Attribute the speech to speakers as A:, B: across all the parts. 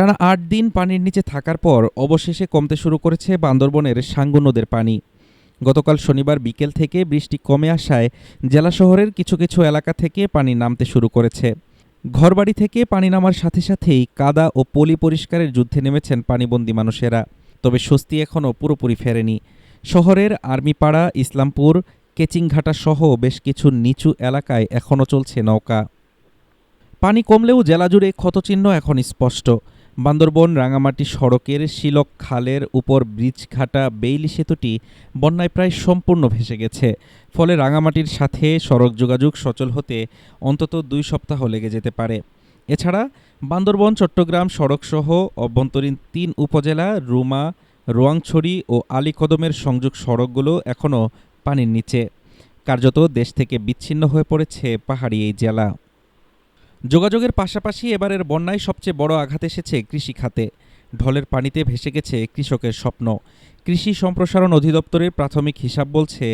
A: টানা ৮ দিন পানির নিচে থাকার পর অবশেষে কমতে শুরু করেছে বান্দরবনের সাঙ্গু নদের পানি। গতকাল শনিবার বিকেল থেকে বৃষ্টি কমে আসায় জেলা শহরের কিছু কিছু এলাকা থেকে পানি নামতে শুরু করেছে। ঘরবাড়ি থেকে পানি নামার সাথে সাথেই কাদা ও পলি পরিষ্কারের যুদ্ধে নেমেছেন পানিবন্দী মানুষেরা। তবে স্বস্তি এখনও পুরোপুরি ফেরেনি। শহরের আর্মিপাড়া, ইসলামপুর, কেচিংঘাটা সহ বেশ কিছু নিচু এলাকায় এখনও চলছে নৌকা। পানি কমলেও জেলা জুড়ে ক্ষতচিহ্ন এখন স্পষ্ট। বান্দরবন রাঙামাটি সড়কের শিলক খালের উপর ব্রিজঘাটা বেইলি সেতুটি বন্যায় প্রায় সম্পূর্ণ ভেসে গেছে। ফলে রাঙামাটির সাথে সড়ক যোগাযোগ সচল হতে অন্তত ২ সপ্তাহ লেগে যেতে পারে। এছাড়া বান্দরবন চট্টগ্রাম সড়কসহ অভ্যন্তরীণ ৩ উপজেলা রুমা, রোয়াংছড়ি ও আলীকদমের সংযোগ সড়কগুলো এখনও পানির নিচে। কার্যত দেশ থেকে বিচ্ছিন্ন হয়ে পড়েছে পাহাড়ি এই জেলা। যোগাযোগের পাশাপাশি এবারের বন্যায় সবচেয়ে বড় আঘাত এসেছে কৃষি খাতে। ঢলের পানিতে ভেসে গেছে কৃষকের স্বপ্ন। কৃষি সম্প্রসারণ অধিদপ্তরের প্রাথমিক হিসাব বলছে,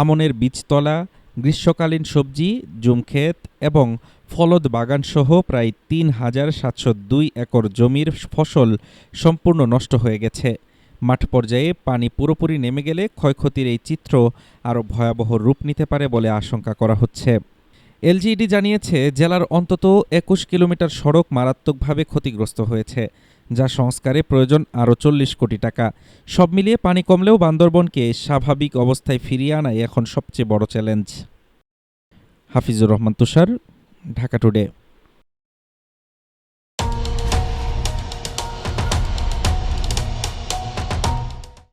A: আমনের বীজতলা, গ্রীষ্মকালীন সবজি, জুমক্ষেত এবং ফলদ বাগানসহ প্রায় ৩,৭০২ একর জমির ফসল সম্পূর্ণ নষ্ট হয়ে গেছে। মাঠ পর্যায়ে পানি পুরোপুরি নেমে গেলে ক্ষয়ক্ষতির এই চিত্র আরও ভয়াবহ রূপ নিতে পারে বলে আশঙ্কা করা হচ্ছে। এলজিইডি জানিয়েছে, জেলার অন্তত ২১ কিলোমিটার সড়ক মারাত্মকভাবে ক্ষতিগ্রস্ত হয়েছে, যা সংস্কারে প্রয়োজন আরও ৪০ কোটি টাকা। সব মিলিয়ে পানি কমলেও বান্দরবনকে স্বাভাবিক অবস্থায় ফিরিয়ে আনাই এখন সবচেয়ে বড় চ্যালেঞ্জ। হাফিজুর রহমান তুষার, ঢাকা টুডে।